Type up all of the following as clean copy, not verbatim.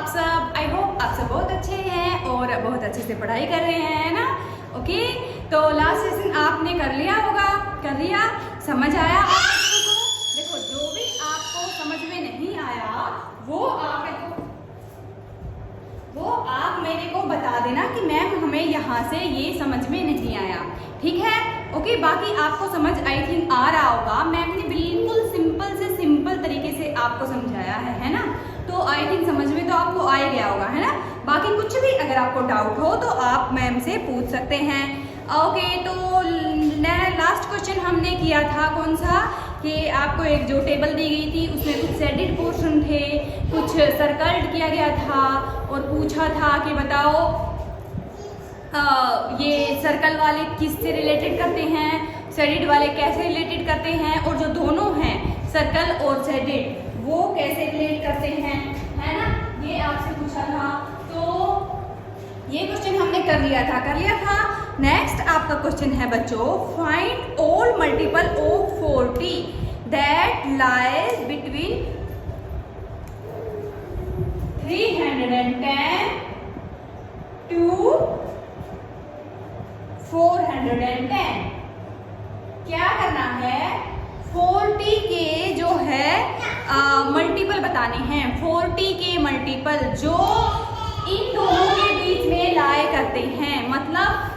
सब, I hope आप सब बहुत अच्छे हैं और बहुत अच्छे से पढ़ाई कर रहे हैं ना। ओके, तो लास्ट सेशन आपने कर लिया होगा, कर लिया, समझ आया आप बच्चों को? देखो, जो भी आपको समझ में नहीं आया वो आप मेरे को बता देना कि मैम हमें यहाँ से ये समझ में नहीं आया, ठीक है? ओके, बाकी आपको समझ आई थिंक आ रहा होगा। मैम ने बिल्कुल सिंपल से सिंपल तरीके से आपको समझाया है ना? तो आई थिंक समझ में तो आपको आ ही गया होगा, है ना? बाकी कुछ भी अगर आपको डाउट हो तो आप मैम से पूछ सकते हैं। ओके, तो लास्ट क्वेश्चन हमने किया था कौन सा, कि आपको एक जो टेबल दी गई थी उसमें कुछ शेडेड पोर्शन थे, कुछ सर्कल्ड किया गया था और पूछा था कि बताओ ये सर्कल वाले किससे रिलेटेड करते हैं, शेडेड वाले कैसे रिलेटेड करते हैं, और जो दोनों हैं सर्कल और शेडेड वो कैसे रिलेट करते हैं, है ना? ये आपसे पूछा था, तो ये क्वेश्चन हमने कर लिया था। नेक्स्ट आपका क्वेश्चन है बच्चों, find all multiple of 40 that lies between 310 to 410। क्या करना है? 40 के जो है मल्टीपल बताने हैं, 40 के मल्टीपल जो इन दोनों के बीच में लाए करते हैं, मतलब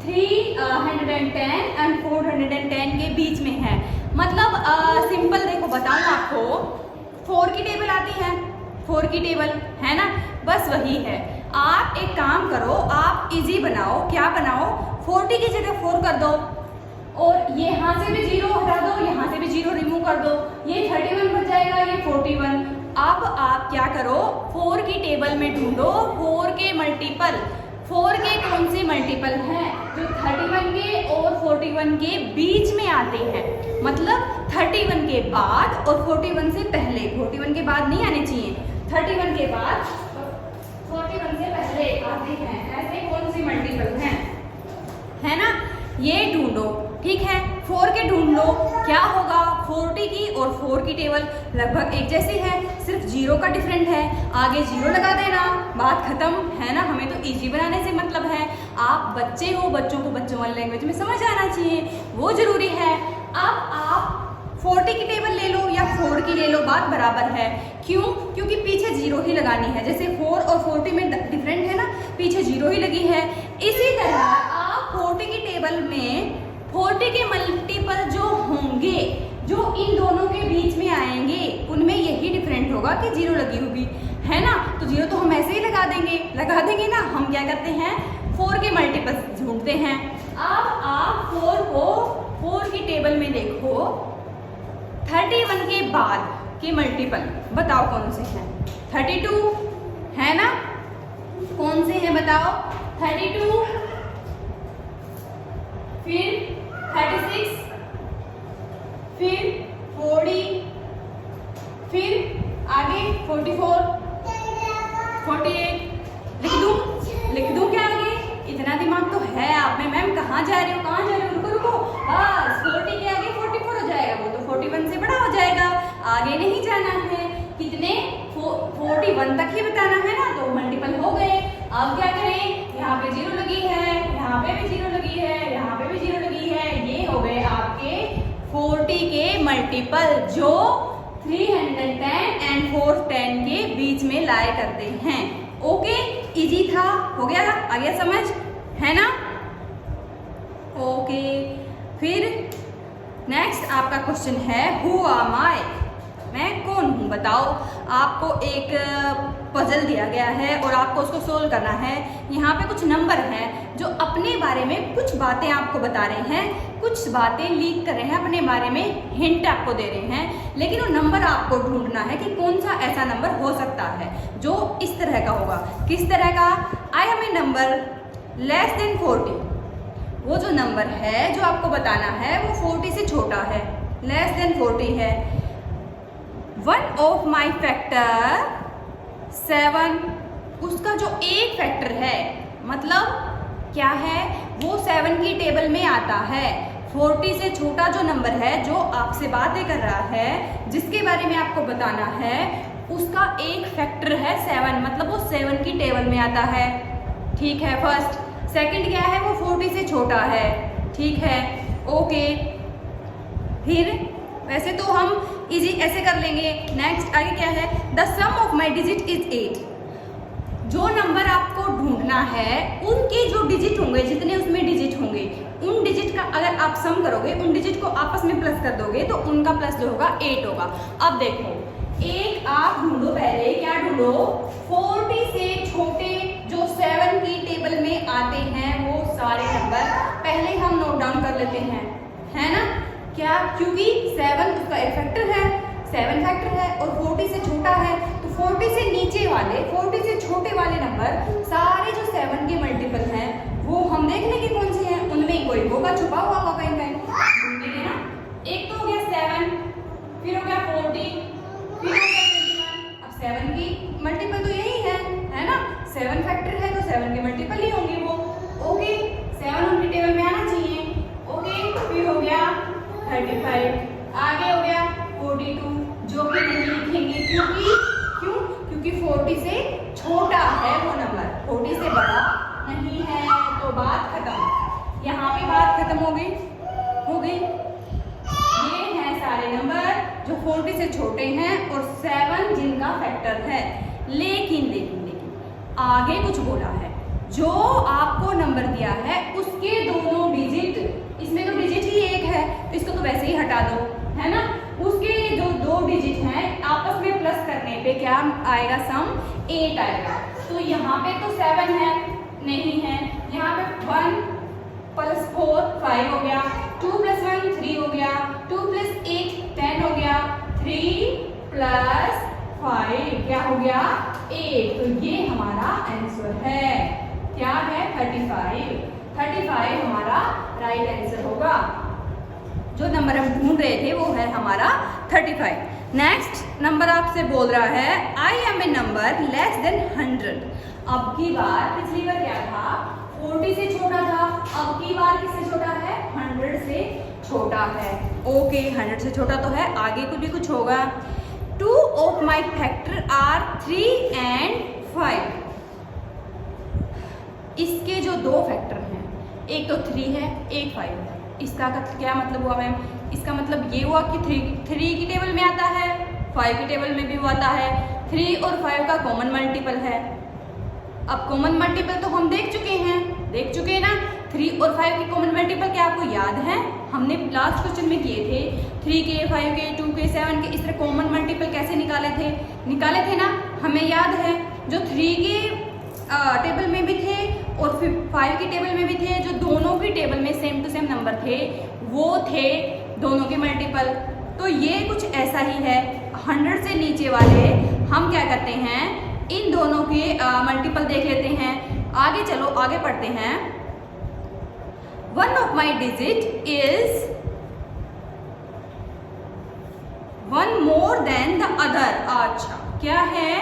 310 एंड 410 के बीच में है। मतलब सिंपल देखो बताऊं आपको, 4 की टेबल आती है, 4 की टेबल है ना, बस वही है। आप एक काम करो, आप इजी बनाओ, क्या बनाओ, 40 की जगह 4 कर दो और यहाँ से भी 0 हटा दो, यहाँ से भी 0 रिमूव कर दो, ये 31 बच जाएगा, ये 41। अब आप क्या करो, 4 की टेबल में ढूंढो 4 के मल्टीपल, 4 के कौन से मल्टीपल हैं जो 31 के और 41 के बीच में आते हैं, मतलब 31 के बाद और 41 से पहले, 41 के बाद नहीं आने चाहिए, 31 के बाद 41 से पहले आते हैं, ऐसे कौन से मल्टीपल हैं, है ना? ये ढूंढो, ठीक है? 4 के ढूंढ लो, क्या होगा, 40 की और 4 की टेबल लगभग एक जैसी है, सिर्फ 0 का डिफरेंट है, आगे 0 लगा देना, बात खत्म, है ना? हमें तो इजी बनाने से मतलब है। आप बच्चे हो, बच्चों को बच्चों वाली लैंग्वेज में समझ आना चाहिए, वो जरूरी है। अब आप 40 की टेबल ले लो या 4 की ले लो, बात बराबर है। क्यों? क्योंकि पीछे 0 ही लगानी है, जैसे 4 और 40 में डिफरेंट है ना, पीछे 0 ही लगी है। इसी तरह आप 40 की टेबल में 40 के मल्टीपल जो होंगे, जो इन दोनों के बीच में आएंगे, उनमें यही डिफरेंट होगा कि 0 लगी होगी, है ना? तो 0 तो हम ऐसे ही लगा देंगे ना। हम क्या करते हैं, 4 के मल्टीपल ढूंढते हैं। अब आप 4 को 4 की टेबल में देखो, 31 के बाद के मल्टीपल बताओ कौन से हैं? 32 है ना, कौन से हैं बताओ? 32, फिर 36, फिर 40, फिर आगे 44, 48। लिख दूं क्या आगे? इतना दिमाग तो है आप में। मैम कहाँ जा रहे हो? रुको, बस 40 के आगे 44 हो जाएगा, वो तो 41 से बड़ा हो जाएगा, आगे नहीं जाना है। कितने? 41 तक ही बताना है ना, तो मल्टीपल हो गए। अब क्या करें, यहाँ पे 0 लगी है, यहाँ पे भी 0 लगी है, यहाँ पे भी 0 लगी है, ये हो गए आपके 40 के मल्टीपल जो 310 एंड 410 के बीच में लाए करते हैं। ओके, इजी था, हो गया, आ गया समझ, है ना? ओके, फिर नेक्स्ट आपका क्वेश्चन है, हु आम आई, मैं कौन हूँ बताओ। आपको एक पजल दिया गया है और आपको उसको सोल्व करना है। यहाँ पे कुछ नंबर हैं जो अपने बारे में कुछ बातें आपको बता रहे हैं, कुछ बातें लीक कर रहे हैं, अपने बारे में हिंट आपको दे रहे हैं, लेकिन वो नंबर आपको ढूंढना है कि कौन सा ऐसा नंबर हो सकता है जो इस तरह का होगा। किस तरह का? I am a number less than 40। वो जो नंबर है जो आपको बताना है वो 40 से छोटा है, लेस देन 40 है। वन ऑफ माई फैक्टर 7, उसका जो एक फैक्टर है, मतलब क्या है, वो 7 की टेबल में आता है। 40 से छोटा जो नंबर है जो आपसे बातें कर रहा है, जिसके बारे में आपको बताना है, उसका एक फैक्टर है 7, मतलब वो 7 की टेबल में आता है। ठीक है, फर्स्ट। सेकंड क्या है, वो 40 से छोटा है। ठीक है, ओके। फिर वैसे तो हम इजी ऐसे कर लेंगे। नेक्स्ट आगे क्या है, the sum of my digit is 8। जो नंबर आपको ढूंढना है उनके जो डिजिट होंगे, जितने उसमें डिजिट होंगे, उन डिजिट का अगर आप सम करोगे, उन डिजिट को आपस में प्लस कर दोगे तो उनका प्लस जो होगा 8 होगा। अब देखो, एक आप ढूंढो, पहले क्या ढूंढो, 40 से छोटे जो 7 की टेबल में आते हैं वो सारे नंबर पहले हम नोट डाउन कर लेते हैं, है ना। क्या, क्योंकि 7 उसका एक फैक्टर है, 7 फैक्टर है और 40 से छोटा है, तो 40 से नीचे वाले, 40 से छोटे वाले नंबर सारे जो 7 के मल्टीपल हैं वो हम देख लेंगे कौन से हैं, उनमें कोई होगा, छुपा हुआ होगा कहीं कहीं, ढूंढेंगे ना। एक तो हो गया 7, फिर हो गया 40, फिर हो गया 21। अब 7 की मल्टीपल तो यही है ना, 7 फैक्टर है तो 7 के मल्टीपल ही होंगे वो। ओके, 7 उनकी टेबल में आना चाहिए। ओके, फिर हो गया 35, आगे हो गया 42, जो कि नहीं लिखेंगे क्योंकि 40 से छोटा है वो नंबर, 40 से बड़ा नहीं है। तो बात खत्म, यहाँ पे बात खत्म हो गई। ये हैं सारे नंबर जो 40 से छोटे हैं और 7 जिनका फैक्टर है। लेकिन आगे कुछ बोला है, जो आपको नंबर दिया है उसके दोनों डिजिट, इसमें तो डिजिट ही एक है तो इसको तो वैसे ही हटा दो, है ना। उसके जो 2 डिजिट हैं आपस में प्लस करने पे क्या आएगा, सम 8 आएगा। तो यहाँ पे तो 7 है, नहीं है, यहाँ पे 1 + 4 5 हो गया, 2 + 1 3 हो गया, 2 + 8 10 हो गया, 3 + 5 क्या हो गया, 8। तो ये हमारा आंसर है, क्या है, 35 हमारा राइट आंसर होगा। जो नंबर हम ढूंढ रहे थे वो है हमारा 35। नेक्स्ट नंबर आपसे बोल रहा है, I am a number less than 100। अब की बार, पिछली बार क्या था, 40 से छोटा था, अब की बार किससे छोटा है, 100 से छोटा है। ओके, 100 से छोटा तो है, आगे कुछ भी कुछ होगा। 2 of my factor are 3 and 5। इसके जो 2 फैक्टर हैं, एक तो 3 है, एक 5 है। इसका क्या मतलब हुआ मैम, इसका मतलब ये हुआ कि 3 की टेबल में आता है, 5 की टेबल में भी वो आता है, 3 और 5 का कॉमन मल्टीपल है। अब कॉमन मल्टीपल तो हम देख चुके हैं ना, 3 और 5 के कॉमन मल्टीपल क्या आपको याद है, हमने लास्ट क्वेश्चन में किए थे। 3 के, 5 के, 2 के, 7 के, इस तरह कॉमन मल्टीपल कैसे निकाले थे ना, हमें याद है। जो 3 के टेबल में भी थे और फिर 5 की टेबल में भी थे, जो दोनों की टेबल में सेम टू सेम नंबर थे वो थे दोनों के मल्टीपल। तो ये कुछ ऐसा ही है, 100 से नीचे वाले हम क्या करते हैं, इन दोनों के मल्टीपल देख लेते हैं। आगे चलो, आगे पढ़ते हैं। 1 of my digit is 1 more than the other। अच्छा, क्या है,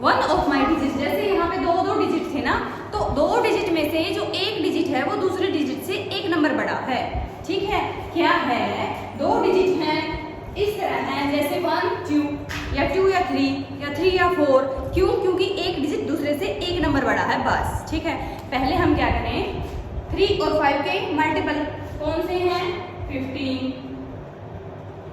1 ऑफ माई डिजिट, जैसे यहाँ पे 2 डिजिट थे ना, तो 2 डिजिट में से जो एक डिजिट है वो दूसरे डिजिट से एक नंबर बड़ा है। ठीक है, क्या है, 2 डिजिट हैं, इस तरह हैं जैसे 1 2 या 2 या 3 या 3 या 4। क्यों, क्योंकि एक डिजिट दूसरे से एक नंबर बड़ा है, बस। ठीक है, पहले हम क्या करें, 3 और 5 के मल्टीपल कौन से हैं, 15।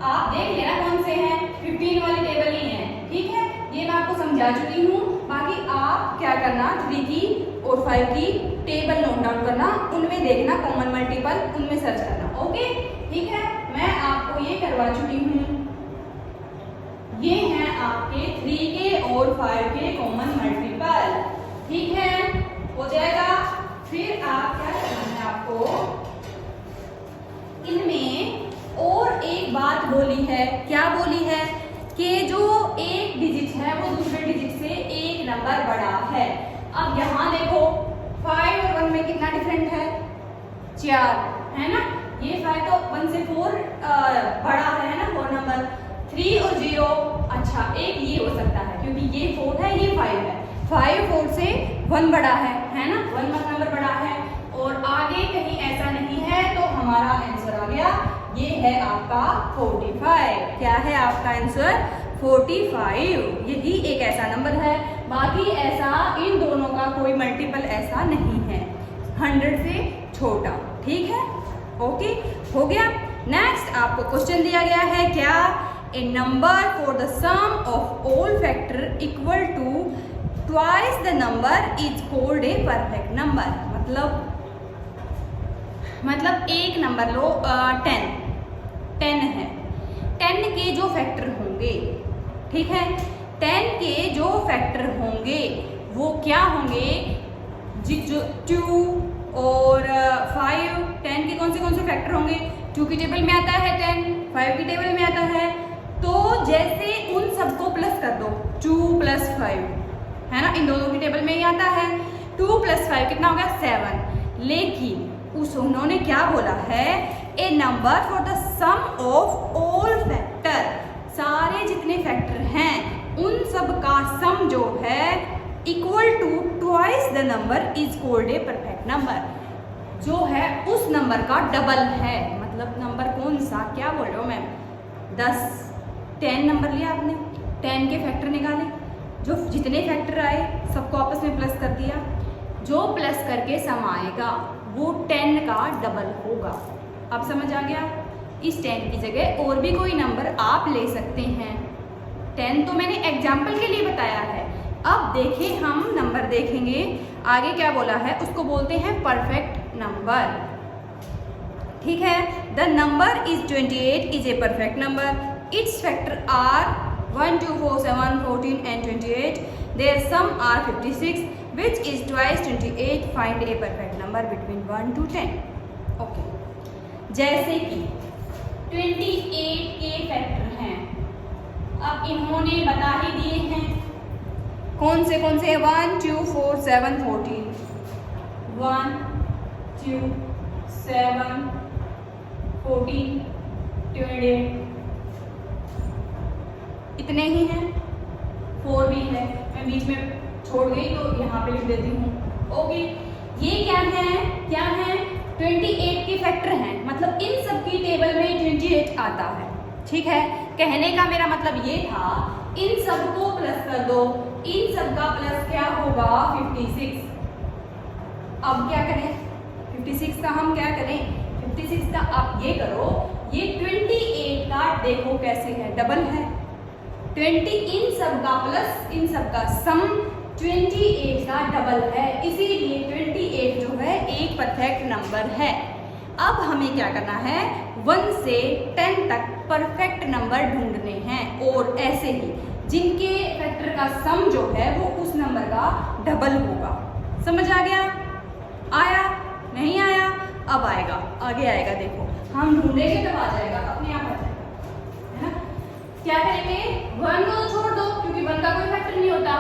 आप देख लेना कौन से हैं, 15 वाली टेबल ही है। ठीक है, ये मैं आपको समझा चुकी हूँ। बाकी आप क्या करना, 3 की और 5 की टेबल नोट डाउन करना, उनमें देखना कॉमन मल्टीपल, उनमें सर्च करना। ओके, ठीक है, मैं आपको ये करवा चुकी हूँ। ये हैं आपके 3 के और 5 के कॉमन मल्टीपल। ठीक है, हो जाएगा। फिर आप क्या करना है, आपको इनमें और एक बात बोली है। क्या बोली है, कि जो एक डिजिट है वो दूसरे डिजिट से एक नंबर बड़ा है। अब यहाँ देखो, 5 और 1 में कितना डिफरेंट है, 4 है ना। ये 5 तो 1 से 4 बड़ा है ना, 4 नंबर। 3 और 0, अच्छा एक ये हो सकता है क्योंकि ये 4 है, ये 5 है। 5 4 से 1 बड़ा है ना, 1 नंबर बड़ा है। और आगे कहीं ऐसा नहीं है, तो हमारा आंसर आ गया, ये है आपका 45। क्या है आपका आंसर, 45, यही एक ऐसा नंबर है, बाकी ऐसा इन दोनों का कोई मल्टीपल ऐसा नहीं है 100 से छोटा। ठीक है, ओके, हो गया। नेक्स्ट आपको क्वेश्चन दिया गया है क्या, a number for the sum of all factor equal to twice the number is called a perfect number. मतलब एक नंबर लो 10 है, 10 के जो फैक्टर होंगे, ठीक है, 10 के जो फैक्टर होंगे वो क्या होंगे, जो 2 और 5, 10 के कौन से फैक्टर होंगे, 2 की टेबल में आता है 10, 5 की टेबल में आता है, तो जैसे उन सबको प्लस कर दो, 2 + 5 है ना, इन दोनों की टेबल में ही आता है, 2 + 5 कितना हो गया 7। लेकिन उन्होंने क्या बोला है, a number for the sum of all factor, सारे जितने फैक्टर हैं उन सब का सम जो है equal to twice the number is called a perfect number, जो है उस नंबर का डबल है। मतलब नंबर कौन सा, क्या बोल रहे हो मैम, 10 नंबर लिया आपने, 10 के फैक्टर निकाले, जो जितने फैक्टर आए सबको आपस में प्लस कर दिया, जो प्लस करके सम आएगा वो 10 का डबल होगा। अब समझ आ गया, इस 10 की जगह और भी कोई नंबर आप ले सकते हैं, 10 तो मैंने एग्जाम्पल के लिए बताया है। अब देखिए हम नंबर देखेंगे आगे क्या बोला है, उसको बोलते हैं परफेक्ट नंबर। ठीक है, the number is 28 is a perfect number, its factor are 1, 2, 4, 7, 14 and 28, their sum are 56 which is twice 28, find a perfect number between 1 to 10। Okay, जैसे कि 28 के फैक्टर हैं, अब इन्होंने बता ही दिए हैं कौन से 1, 2, 4, 7, 14, 1, 2, 7, 14, 28 इतने ही हैं, 4 भी है, मैं बीच में छोड़ गई तो यहाँ पे लिख देती हूँ। ओके, ये क्या है 28 के फैक्टर हैं, मतलब इन सब की टेबल में 28 आता है। ठीक है, कहने का मेरा मतलब ये था, इन सब को प्लस कर दो, इन सब का प्लस क्या होगा 56। अब क्या करें, 56 का हम क्या करें, 56 का आप ये करो, ये 28 का देखो कैसे है, डबल है, 20 इन सब का प्लस इन सब का सम 28 का डबल है, इसीलिए 28 जो है एक परफेक्ट नंबर है। अब हमें क्या करना है, 1 से 10 तक परफेक्ट नंबर ढूंढने हैं, और ऐसे ही जिनके फैक्टर का सम जो है वो उस नंबर का डबल होगा। समझ आ गया, आया नहीं आया, अब आएगा, आगे आएगा, देखो हम ढूंढेंगे तब आ जाएगा, अपने आप आ जाएगा, है ना। क्या करेंगे, 1 को छोड़ दो क्योंकि 1 का कोई फैक्टर नहीं होता,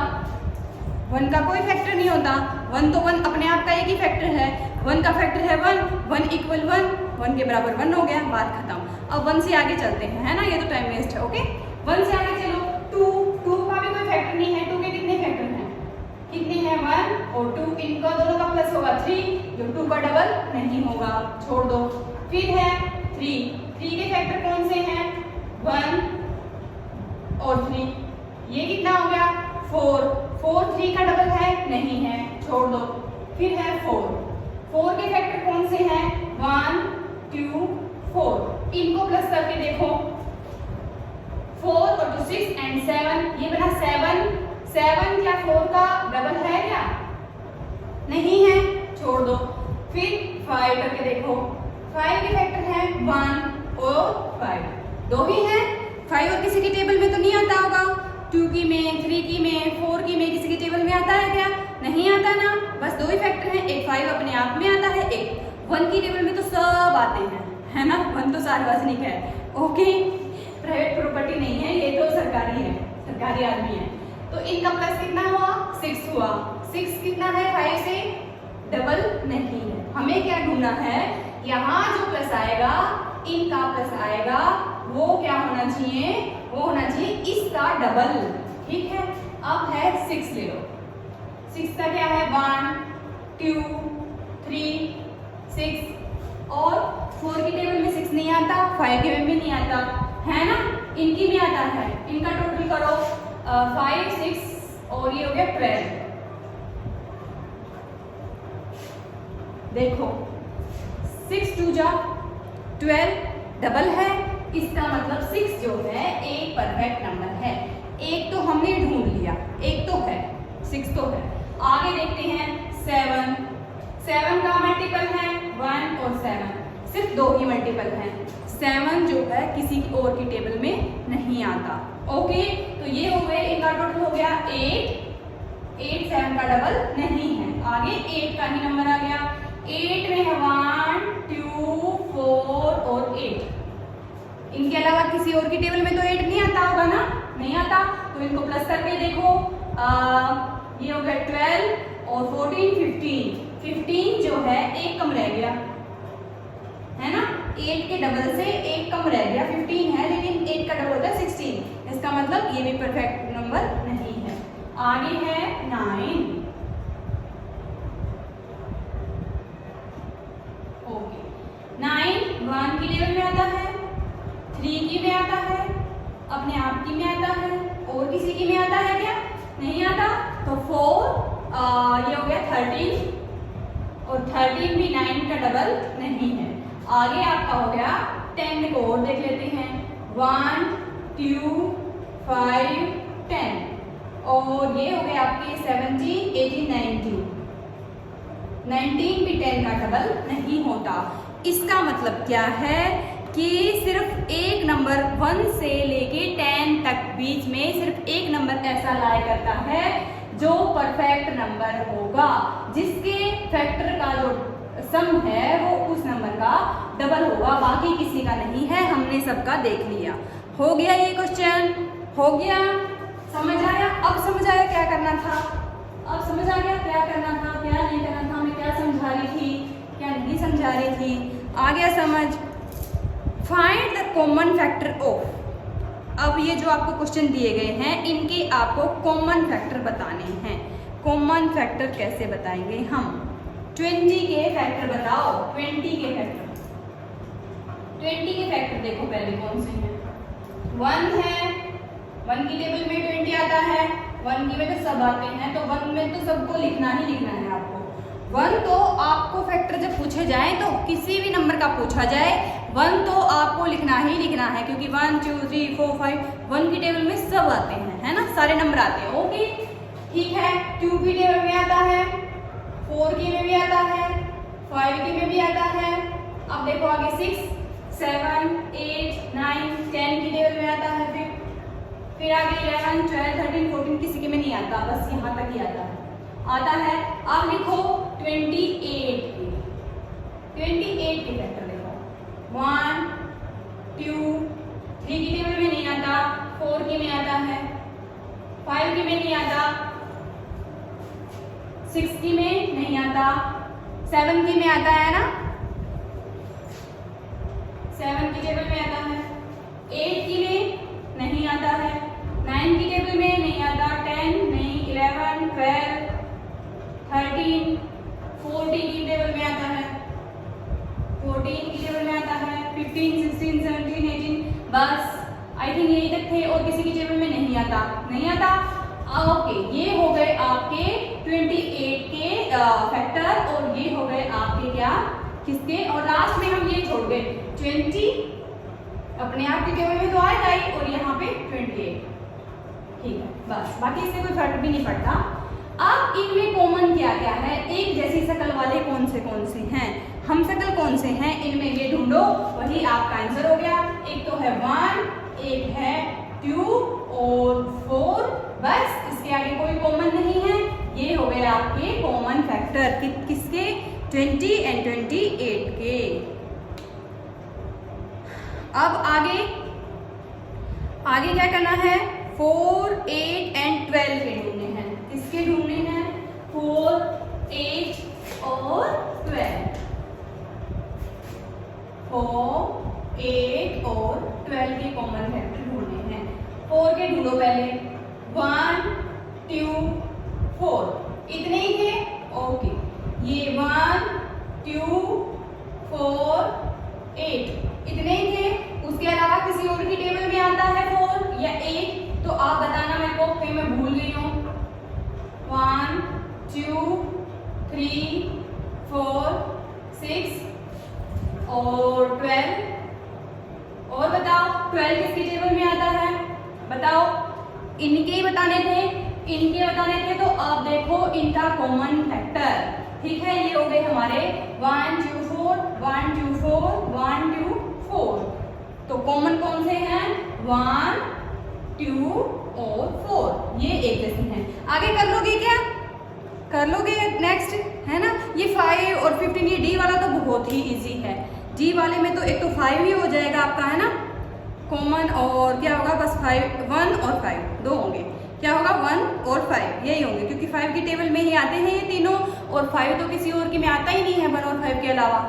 1 का कोई फैक्टर नहीं होता, 1 तो 1 अपने आप का एक ही फैक्टर है, 1 का फैक्टर है 1 = 1 के बराबर 1 हो गया, बात खत्म। अब 1 से आगे चलते हैं, है ना, ये तो टाइम वेस्ट है। ओके, 1 से आगे चलो, 2 का भी कोई फैक्टर नहीं है, 2 के कितने फैक्टर हैं, कितने हैं 1 और 2, इनका दोनों का प्लस होगा 3, जो 2 का डबल नहीं होगा, छोड़ दो। फिर है 3 के फैक्टर कौन से हैं, 1 और 3, ये कितना हो गया 4 3 का डबल है, नहीं है, छोड़ दो। फिर है 4 के फैक्टर कौन से हैं, 1 2 4, इनको प्लस करके देखो, 4 और 2 6 and 7, ये बना 7 क्या 4 का डबल है क्या, नहीं है, छोड़ दो। फिर 5 करके देखो, 5 के फैक्टर हैं 1 और 5, 2 ही हैं, 5 और किसी की टेबल में तो नहीं आता होगा, 2 की में, 3 की में, 4 की में किसी की टेबल में आता है क्या, नहीं आता ना, बस 2 ही फैक्टर हैं, एक 5 अपने आप में आता है, एक 1 की टेबल में तो सब आते हैं, है ना, 1 तो सार्वजनिक है। ओके, प्राइवेट प्रॉपर्टी नहीं है, ये तो सरकारी है, सरकारी आदमी है। तो इनका प्लस कितना हुआ, 6 हुआ, 6 कितना है 5 से डबल नहीं है। हमें क्या ढूंढना है, यहाँ जो प्लस आएगा, इनका प्लस आएगा, वो क्या होना चाहिए, वो होना चाहिए इसका डबल। ठीक है, अब है 6 ले लो, 6 का क्या है 1 2 3 6, और 4 की टेबल में 6 नहीं आता, 5 की टेबल में नहीं आता, है ना, इनकी में आता है, इनका टोटल करो 5 6 और ये हो गया 12। देखो 6 2 जा 12 डबल है, इसका मतलब 6 जो है एक परफेक्ट नंबर है। एक तो हमने ढूंढ लिया, एक तो है, 6 तो है। आगे देखते हैं 7। 7 का मल्टीपल है 1 और 7, सिर्फ 2 ही मल्टीपल हैं। 7 जो है किसी और की टेबल में नहीं आता। ओके, तो ये हो गए, इनका टोटल हो गया 8। 8 7 का डबल नहीं है। आगे 8 का ही नंबर आ गया। 8 में है 1 2 4 और 8। इनके अलावा किसी और की टेबल में तो 8 नहीं आता होगा ना, नहीं आता, तो इनको प्लस करके देखो। ये हो गया 12 और 14 15। 15 जो है एक कम रह गया है ना, 8 के डबल से एक कम रह गया। 15 है लेकिन 8 का डबल होता है 16, इसका मतलब ये भी परफेक्ट नंबर नहीं है। आगे है 9। ओके, 9 1 की टेबल में आता है, 3 की में आता है, अपने आप की में आता है, और किसी की में आता है क्या, नहीं आता। तो 4 ये हो गया 13 और 13 भी 9 का डबल नहीं है। आगे आपका हो गया 10 को और देख लेते हैं। 1 2 5 10 और ये हो गए आपके 17 18 19। 19 भी 10 का डबल नहीं होता। इसका मतलब क्या है कि सिर्फ एक नंबर 1 से लेके 10 तक बीच में सिर्फ एक नंबर ऐसा लाया करता है जो परफेक्ट नंबर होगा, जिसके फैक्टर का जो सम है वो उस नंबर का डबल होगा, बाकी किसी का नहीं है। हमने सबका देख लिया। हो गया ये क्वेश्चन, हो गया, समझ आया। अब समझ आया क्या करना था, अब समझ आ गया क्या करना था, क्या नहीं करना था, मैं क्या समझा रही थी, क्या नहीं समझा रही थी, आ गया समझ। Find the common factor of. अब ये जो आपको क्वेश्चन दिए गए हैं इनके आपको कॉमन फैक्टर बताने हैं। कॉमन फैक्टर कैसे बताएंगे हम? 20 के फैक्टर बताओ, 20 के फैक्टर। 20 के फैक्टर देखो पहले कौन से हैं। 1 है, 1 की टेबल में 20 आता है, 1 की में तो सब आते हैं, तो 1 में तो सबको लिखना ही लिखना है आपको। 1 तो आपको फैक्टर जब पूछे जाए तो किसी भी नंबर का पूछा जाए 1 तो आपको लिखना ही लिखना है, क्योंकि 1 2 3 4 5 1 की टेबल में सब आते हैं, है ना, सारे नंबर आते हैं। ओके ठीक है। 2 की टेबल में आता है, 4 की में भी आता है, 5 की में भी आता है। अब देखो आगे 6 7 8 9 10 की टेबल में आता है, फिर आगे 11 12 13 14 किसी के में नहीं आता, बस यहाँ तक ही आता है। अब लिखो 28 के फैक्टर देखो। 1 2 3 की टेबल में नहीं आता, 4 की में आता है, 5 की में नहीं आता, 6 की में नहीं आता, 7 की में आता है ना, 7 की टेबल में आता है, 8 की में नहीं आता है, 9 की टेबल में नहीं आता, 10 नहीं, 11 12 13 14 की टेबल में आता है, 14 की टेबल में आता है, 15 16 17 18। बस आई थिंक यही तक थे, और किसी की टेबल में नहीं आता। ओके, ये हो गए आपके 28 के फैक्टर, और ये हो गए आपके क्या, किसके, और लास्ट में हम ये छोड़ गए 20 अपने आप की टेबल में तो आएगा ही, और यहाँ पे 28। ठीक है, बस बाकी इससे कोई फर्क भी नहीं पड़ता। अब इनमें कॉमन क्या क्या है, एक जैसी शक्ल वाले कौन से हैं, हम शक्ल कौन से हैं, इनमें ये ढूंढो, वही आपका आंसर हो गया। एक तो है 1, एक है 2 और 4, बस इसके आगे कोई कॉमन नहीं है। ये हो गए आपके कॉमन फैक्टर किसके, 20 और 28 के। अब आगे क्या करना है, 4 8 और 12 के ढूंढने हैं। किसके ढूंढने हैं, 4 8 और 12। 4 8 और 12 के कॉमन फैक्टर ढूंढने हैं। 4 के ढूंढो पहले, 1 2 4, इतने ही थे। ओके, ये 1 2 4 8 इतने ही थे। उसके अलावा किसी और की टेबल में आता है या 8, तो आप बताना मेरे को, फिर मैं भूल गई हूँ। 1 2 3 4 6 और 12, और बताओ 12 किसके टेबल में आता है, बताओ। इनके ही बताने थे, इनके बताने थे, तो आप देखो इनका कॉमन फैक्टर, ठीक है। ये हो गए हमारे 1 2 4 1 2 4 1 2 4, तो कॉमन कौन से हैं, 1 2 और 4, ये एक जैसे हैं। आगे कर लोगे क्या, कर लोगे नेक्स्ट, है ना। ये 5 और 15, ये डी वाला तो बहुत ही इजी है। डी वाले में तो एक तो 5 ही हो जाएगा आपका, है ना, कॉमन, और क्या होगा बस 5, 1 और 5 दो होंगे, क्या होगा 1 और 5 यही होंगे, क्योंकि 5 की टेबल में ही आते हैं ये तीनों, और 5 तो किसी और की में आता ही नहीं है 1 और 5 के अलावा,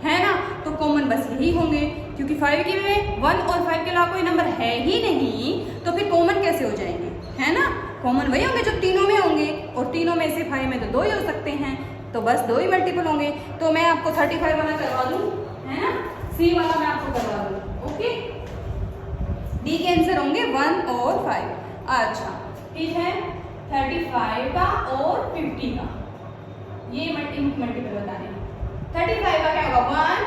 है ना। तो कॉमन बस यही होंगे, क्योंकि 5 की में 1 और 5 के अलावा कोई नंबर है ही नहीं, तो फिर कॉमन कैसे हो जाएंगे, है ना। कॉमन वही होंगे जो तीनों में होंगे, और तीनों में से 5 में तो 2 ही हो सकते हैं, तो बस 2 ही मल्टीपल होंगे। तो मैं आपको 35 वाला करवा दूं, है ना, सी वाला मैं आपको करवा दूं, ओके। डी के आंसर होंगे 1 और 5। अच्छा ठीक है, 35 का और 50 का ये मल्टीपल बताने। 35 का क्या होगा, 1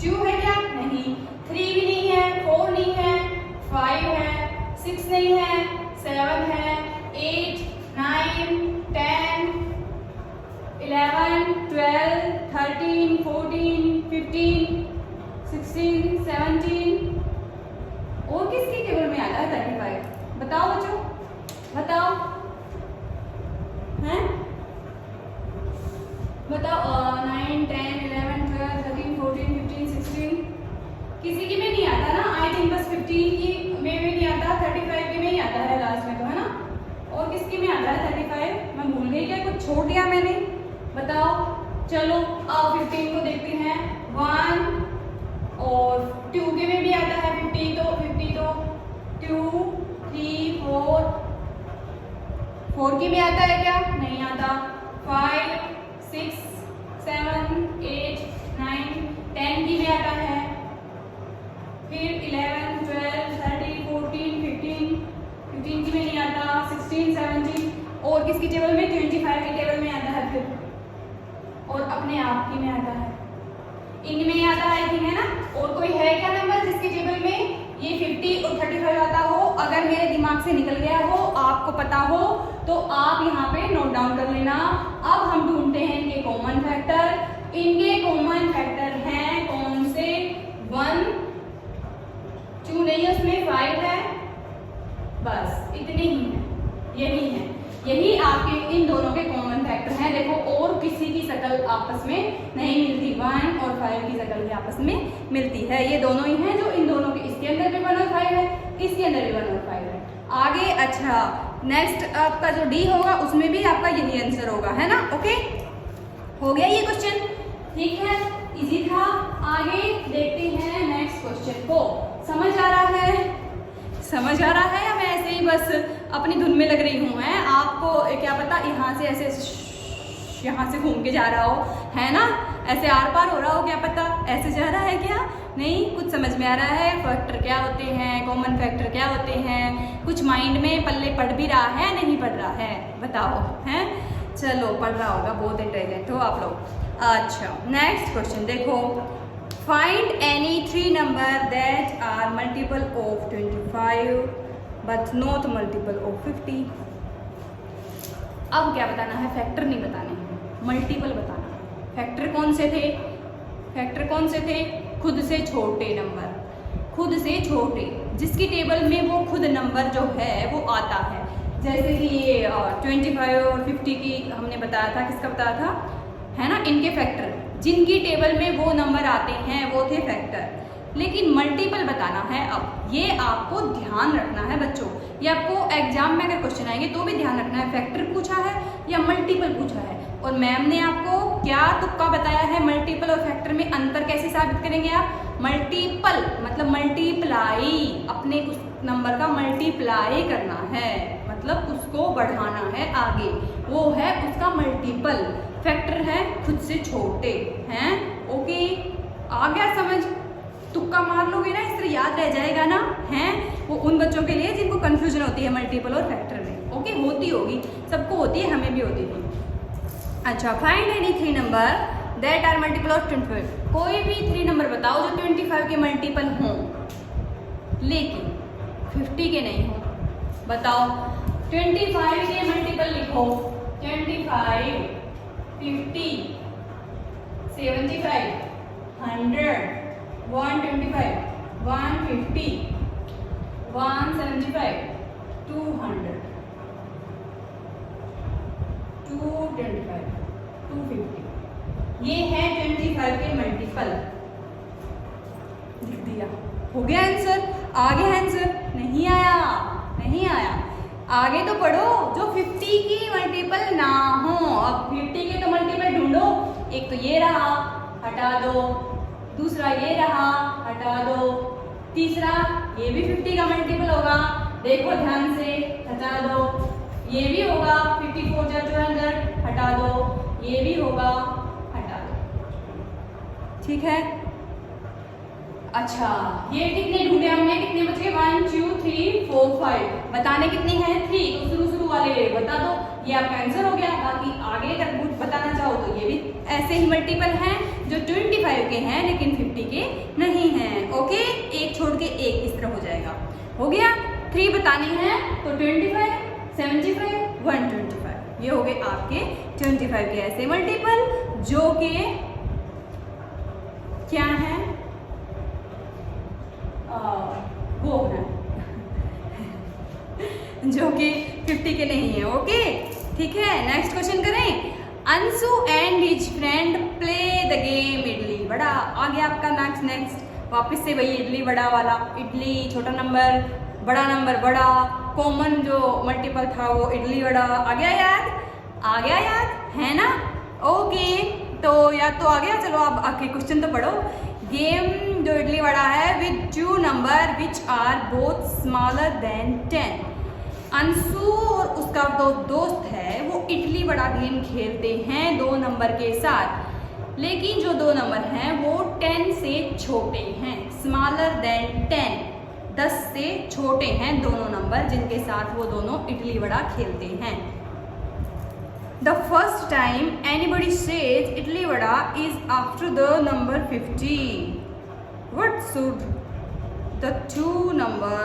2 है क्या, नहीं, 3 भी नहीं है, 4 नहीं है, 5 है, 6 नहीं है, 7 है, 8 9 10 11 12 13 14 15 16 17, और किसकी टेबल में आता है 35, बताओ बच्चों, बताओ, हैं, बताओ। 9 10 11 12 13 14 15 16, किसी की में नहीं आता ना, आई थिंक बस 15 की में भी नहीं आता, 35 की में ही आता है लास्ट में, तो है ना। और किसकी में आता है 35, मैं भूल गई क्या, कुछ छोड़ दिया मैंने, बताओ। चलो अब 15 को देखते हैं, 1 और 2 के में भी आता है 50, तो 2 3 4 की में आता है क्या, नहीं आता, 5 6 7 8 9 10 की में आता है, फिर 11 12 13 14 15 की में नहीं आता, 16 17, और किसकी टेबल में, 25 की टेबल में आता है फिर, और अपने आप की में आता है, इनमें आता है, ठीक है ना। और कोई है क्या नंबर जिसकी टेबल में ये 50 और 35 आता हो, अगर मेरे दिमाग से निकल गया हो, आपको पता हो, तो आप यहाँ पे नोट डाउन कर लेना। अब हम ढूंढते हैं इनके कॉमन फैक्टर। इनके कॉमन फैक्टर हैं कौन से, 1 2 नहीं है उसमें, 5 है, बस इतने ही हैं, यही है, यही आपके इन दोनों के कॉमन फैक्टर हैं। देखो और किसी की शक्ल आपस में नहीं मिलती, 1 और 5 की शक्ल भी आपस में मिलती है, ये दोनों ही हैं जो इन दोनों के, इसके अंदर भी 1 और 5 है, इसके अंदर भी 1 और 5 है। आगे अच्छा नेक्स्ट आपका जो डी होगा उसमें भी आपका यही आंसर होगा, है ना, ओके। हो गया ये क्वेश्चन, ठीक है, इजी था। आगे देखते हैं नेक्स्ट क्वेश्चन को। समझ आ रहा है, समझ आ रहा है, या मैं ऐसे ही बस अपनी धुन में लग रही हूँ, है आपको क्या पता यहाँ से ऐसे यहाँ से घूम के जा रहा हो, है ना, ऐसे आर पार हो रहा हो, क्या पता ऐसे जा रहा है क्या, नहीं, कुछ समझ में आ रहा है, फैक्टर क्या होते हैं, कॉमन फैक्टर क्या होते हैं, कुछ माइंड में पल्ले पढ़ भी रहा है, नहीं पढ़ रहा है, बताओ, हैं, चलो पढ़ रहा होगा, बहुत इंटेलिजेंट हो आप लोग। अच्छा नेक्स्ट क्वेश्चन देखो, find any 3 number that are multiple of 25 but not multiple of 50। अब क्या बताना है, फैक्टर नहीं बताने, मल्टीपल बताना। फैक्टर कौन से थे, फैक्टर कौन से थे, खुद से छोटे नंबर, खुद से छोटे, जिसकी टेबल में वो खुद नंबर जो है वो आता है। जैसे कि ये 25 और 50 की हमने बताया था, किसका बताया था, है ना, इनके फैक्टर, जिनकी टेबल में वो नंबर आते हैं वो थे फैक्टर। लेकिन मल्टीपल बताना है, अब ये आपको ध्यान रखना है बच्चों, ये आपको एग्जाम में अगर क्वेश्चन आएंगे तो भी ध्यान रखना है, फैक्टर पूछा है या मल्टीपल पूछा है। और मैम ने आपको क्या तुक्का बताया है, मल्टीपल और फैक्टर में अंतर कैसे साबित करेंगे आप, मल्टीपल मतलब मल्टीप्लाई, अपने उस नंबर का मल्टीप्लाई करना है, मतलब उसको बढ़ाना है आगे, वो है उसका मल्टीपल। फैक्टर है खुद से छोटे हैं, ओके, आ गया समझ, तुक्का मार लोगे ना, इस तरह याद रह जाएगा ना, हैं। वो उन बच्चों के लिए जिनको कन्फ्यूजन होती है मल्टीपल और फैक्टर में। ओके, होती होगी, सबको होती है, हमें भी होती थी। अच्छा, find any 3 number that are multiple of 25। कोई भी 3 नंबर बताओ जो 25 के मल्टीपल हों लेकिन 50 के नहीं हो। बताओ, 25 के मल्टीपल लिखो। 25, 50, 75, 100, 125, 150, 175, 200, 225, 250। ये है 25 के मल्टीपल। लिख दिया, हो गया आंसर। आगे आंसर नहीं आया, नहीं आया। आगे तो पढ़ो जो 50 की मल्टीपल ना हो। अब 50 के तो मल्टीपल ढूंढो। एक तो ये रहा, हटा दो। दूसरा ये रहा, हटा दो। तीसरा ये भी 50 का मल्टीपल होगा, देखो ध्यान से, हटा दो। ये भी होगा 54 जा 200, हटा दो। ये भी होगा, हटा दो। ठीक है। अच्छा, ये कितने ढूंढे हमने, कितने बच गए? 1 2 3 4 5। बताने कितने हैं? 3। तो शुरू वाले बता दो, ये आपका आंसर हो गया। बाकी आगे अगर कुछ बताना चाहो तो ये भी ऐसे ही मल्टीपल हैं जो 25 के हैं लेकिन 50 के नहीं हैं। ओके, एक छोड़ के एक इस तरह हो जाएगा। हो गया। 3 बताने हैं तो 25, 75, 125। ये हो गए आपके 25 के ऐसे मल्टीपल जो कि क्या है, वो है जो कि 50 के नहीं है। ओके, ठीक है। नेक्स्ट क्वेश्चन करें। Anshu and his friend play the game idli बड़ा। आ गया आपका नेक्स्ट वापस से वही इडली बड़ा वाला। इडली छोटा नंबर, बड़ा नंबर बड़ा, कॉमन जो मल्टीपल था वो इडली बड़ा। आ गया याद? आ गया याद है ना? ओके, तो याद तो आ गया। चलो अब आखिरी क्वेश्चन तो पढ़ो। गेम जो इडली बड़ा है with 2 number which are both smaller than 10। Anshu और उसका जो दोस्त है वो इडली बड़ा गेम खेलते हैं 2 नंबर के साथ, लेकिन जो 2 नंबर हैं वो 10 से छोटे हैं। स्मॉलर देन 10, 10 से छोटे हैं दोनों नंबर जिनके साथ वो दोनों इडली बड़ा खेलते हैं। The first time anybody says idli vada is after the number 50. What should the 2 number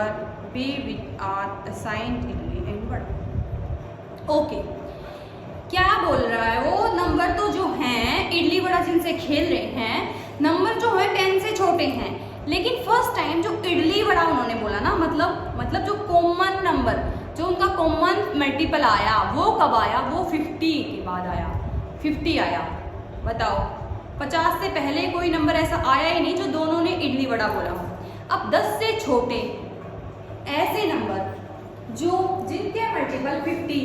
be which are assigned idli and vada? Okay. क्या बोल रहा है वो? नंबर तो जो हैं इडली वड़ा जिनसे खेल रहे हैं, नंबर जो है 10 से छोटे हैं, लेकिन फर्स्ट टाइम जो इडली वड़ा उन्होंने बोला ना, मतलब जो कॉमन नंबर, जो उनका कॉमन मल्टीपल आया वो कब आया? वो 50 के बाद आया। 50 आया। बताओ, 50 से पहले कोई नंबर ऐसा आया ही नहीं जो दोनों ने इडली वड़ा बोला हो। अब 10 से छोटे ऐसे नंबर जो जिनके मल्टीपल 50,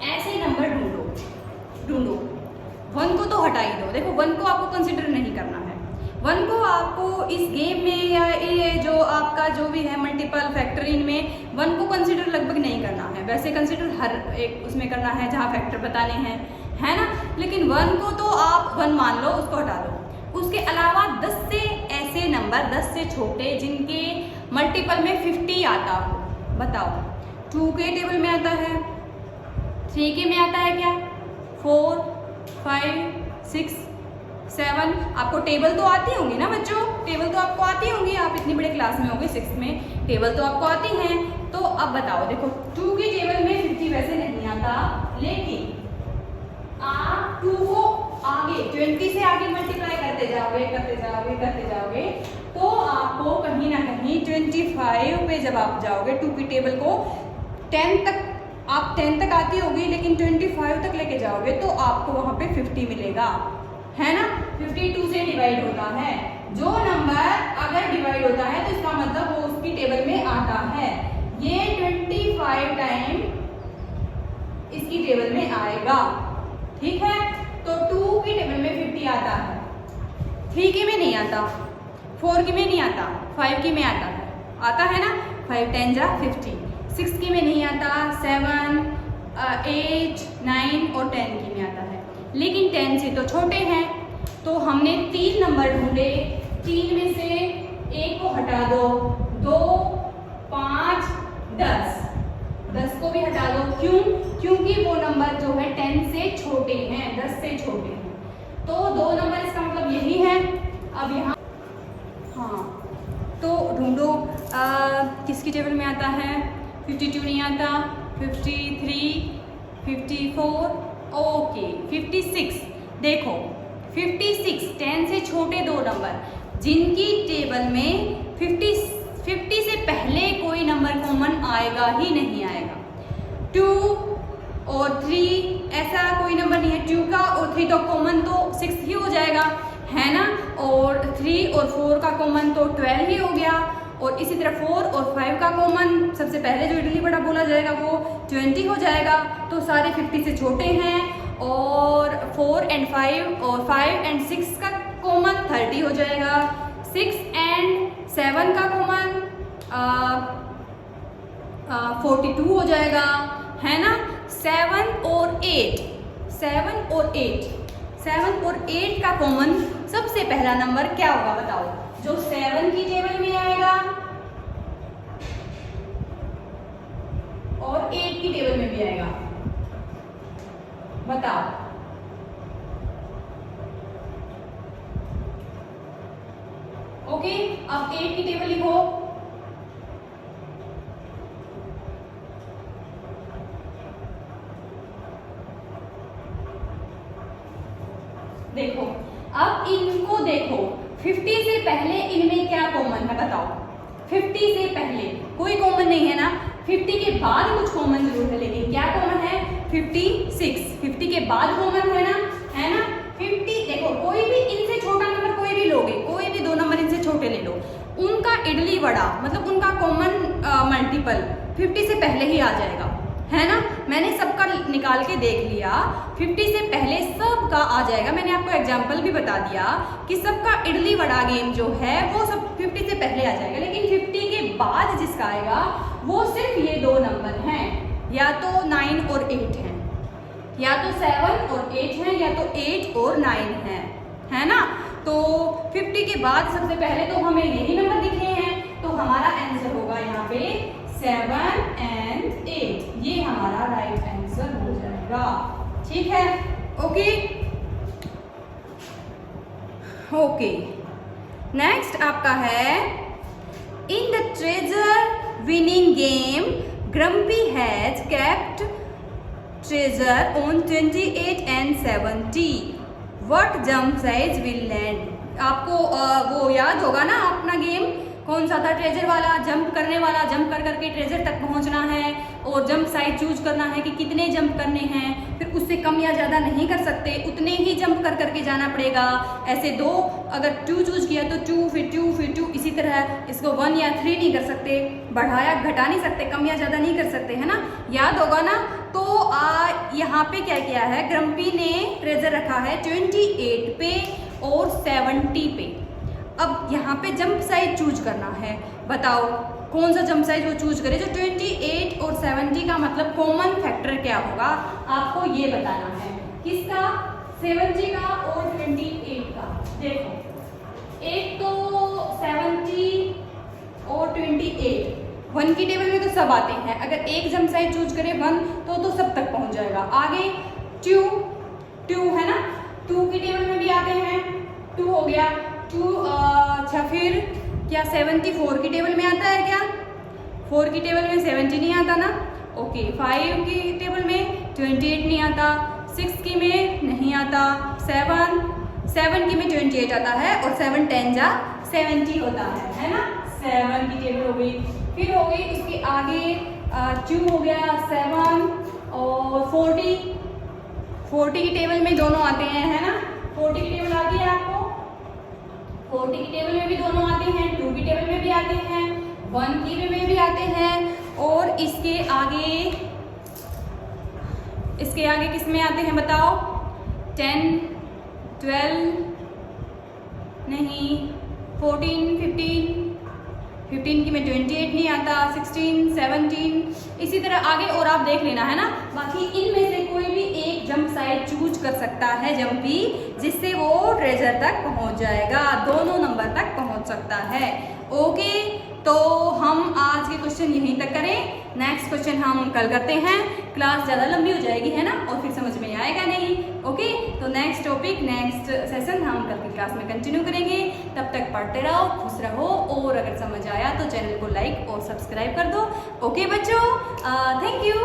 ऐसे नंबर ढूंढो। 1 को तो हटा ही दो। देखो 1 को आपको कंसिडर नहीं करना है। 1 को आपको इस गेम में या ये जो आपका जो भी है मल्टीपल फैक्टरिंग में 1 को कंसिडर लगभग नहीं करना है। वैसे कंसिडर हर एक उसमें करना है जहाँ फैक्टर बताने हैं, है ना? लेकिन 1 को तो आप 1 मान लो, उसको हटा दो। उसके अलावा 10 से ऐसे नंबर, 10 से छोटे जिनके मल्टीपल में 50 आता हो। बताओ, 2 के टेबल में आता है, 3 के में आता है क्या? 4, 5, 6, 7। आपको टेबल तो आती होंगी ना बच्चों? टेबल तो आपको आती होंगी, आप इतनी बड़े क्लास में होंगे 6th में, टेबल तो आपको आती हैं। तो अब बताओ, देखो 2 के टेबल में 50 वैसे नहीं आता, लेकिन आप 2 को आगे 20 से आगे मल्टीप्लाई करते जाओगे तो आपको कहीं ना कहीं 25 पे जब आप जाओगे 2 की टेबल को 10 तक, आप 10 तक आती होगी लेकिन 25 तक लेके जाओगे तो आपको वहाँ पे 50 मिलेगा, है ना? 52 से डिवाइड होता है। जो नंबर अगर डिवाइड होता है तो इसका मतलब वो उसकी टेबल में आता है। ये 25 टाइम इसकी टेबल में आएगा। ठीक है, तो 2 की टेबल में 50 आता है, 3 की में नहीं आता, 4 की में नहीं आता, 5 की में आता है ना? 5 10 जा 50। 6 की में नहीं आता, 7, 8, 9 और 10 की में आता है, लेकिन 10 से तो छोटे हैं। तो हमने 3 नंबर ढूंढे, 3 में से 1 को हटा दो, 2, 5, 10 को भी हटा दो। क्यों? क्योंकि वो नंबर जो है 10 से छोटे हैं, 10 से छोटे हैं। तो 2 नंबर, इसका मतलब यही है। अब यहाँ हाँ, तो ढूंढो किसकी टेबल में आता है। 52 नहीं आता, 53, 54, ओके 56। देखो 56, 10 से छोटे 2 नंबर जिनकी टेबल में 50 से पहले कोई नंबर कॉमन आएगा ही नहीं आएगा। 2 और 3 ऐसा कोई नंबर नहीं है। 2 का और 3 तो कॉमन तो 6 ही हो जाएगा, है ना। और 3 और 4 का कॉमन तो 12 ही हो गया। और इसी तरह 4 और 5 का कॉमन सबसे पहले जो इडली वड़ा बोला जाएगा वो 20 हो जाएगा। तो सारे 50 से छोटे हैं। और 4 and 5 और 5 and 6 का कॉमन 30 हो जाएगा। 6 and 7 का कॉमन 42 हो जाएगा, है ना। 7 और 8 का कॉमन सबसे पहला नंबर क्या होगा बताओ, जो 7 की टेबल में आएगा और 8 की टेबल में भी आएगा। बताओ। ओके, अब 8 की टेबल लिखो। देखो, अब इनको देखो, 50 से पहले इनमें क्या कॉमन है बताओ। 50 से पहले कोई कॉमन नहीं है ना। 50 के बाद कुछ कॉमन जरूर है, लेकिन क्या कॉमन है? 56। 50 के बाद कॉमन है ना, 50। देखो, कोई भी इनसे छोटा नंबर कोई भी लोगे, कोई भी 2 नंबर इनसे छोटे ले लो, उनका इडली वड़ा मतलब उनका कॉमन मल्टीपल 50 से पहले ही आ जाएगा, है ना। मैंने सबका निकाल के देख लिया, 50 से पहले सबका आ जाएगा। मैंने आपको एग्जाम्पल भी बता दिया कि सबका इडली वड़ा गेम जो है वो सब 50 से पहले आ जाएगा। लेकिन 50 के बाद जिसका आएगा वो सिर्फ ये 2 नंबर हैं, या तो 9 और 8 हैं, या तो 7 और 8 हैं, या तो 8 और 9 हैं, है ना। तो 50 के बाद सबसे पहले तो हमें यही नंबर दिखे हैं, तो हमारा आंसर होगा यहाँ पे 7 and 8। ये हमारा राइट आंसर हो जाएगा, ठीक है। ओके, नेक्स्ट आपका है, in the treasure winning game grumpy has kept treasure on 28 and 70। What jump size will land. आपको वो याद होगा ना अपना गेम कौन सा था? ट्रेजर वाला, जंप करने वाला। जंप कर करके ट्रेजर तक पहुंचना है और जंप साइज चूज करना है कि कितने जंप करने हैं, फिर उससे कम या ज़्यादा नहीं कर सकते, उतने ही जंप कर करके जाना पड़ेगा। ऐसे 2 अगर 2 चूज किया तो 2 फिर 2 फिर 2, इसी तरह इसको 1 या 3 नहीं कर सकते, बढ़ाया घटा नहीं सकते, कम या ज़्यादा नहीं कर सकते, है ना। याद होगा ना। तो यहाँ पे क्या किया है, ग्रम्पी ने ट्रेजर रखा है 28 पे और 70 पे। अब यहाँ पे जंप साइज चूज करना है। बताओ कौन सा जंप साइज वो चूज करे जो 28 और 70 का मतलब कॉमन फैक्टर क्या होगा, आपको ये बताना है। किसका? 70 का और 28 का। देखो, एक तो 70 और 28 1 की टेबल में तो सब आते हैं। अगर एक जंप साइज चूज करे 1 तो सब तक पहुंच जाएगा। आगे 2 है ना, 2 की टेबल में भी आते हैं, 2 हो गया। 2 अच्छा, फिर क्या 74 की टेबल में आता है क्या? 4 की टेबल में 70 नहीं आता ना। ओके, 5 की टेबल में 28 नहीं आता, 6 की में नहीं आता, 7 की में 28 आता है और 7 10 जा 70 होता है ना। 7 की टेबल हो गई। फिर हो गई उसके आगे 2 हो गया, 7 और 40 की टेबल में दोनों आते हैं, है ना। 40 की टेबल आती है आपको, 40 की टेबल में भी दोनों आते हैं, 2 की टेबल में भी आते हैं, 1 की में भी आते हैं। और इसके आगे किस में आते हैं बताओ? 10 12 नहीं, 14 15 की में 28 नहीं आता, 16 17 इसी तरह आगे और आप देख लेना, है ना। बाकी इनमें से कोई भी एक जंप साइड चूज कर सकता है जंपी, जिससे वो ट्रेजर तक पहुंच जाएगा, दोनों नंबर तक पहुंच सकता है। ओके, तो हम आज के क्वेश्चन यहीं तक करें, नेक्स्ट क्वेश्चन हम कल करते हैं। क्लास ज़्यादा लंबी हो जाएगी है ना, और फिर समझ में आएगा नहीं। ओके, तो नेक्स्ट टॉपिक नेक्स्ट सेशन हम कल की क्लास में कंटिन्यू करेंगे। तब तक पढ़ते रहो, खुश रहो, और अगर समझ आया तो चैनल को लाइक और सब्सक्राइब कर दो। ओके बच्चों, थैंक यू।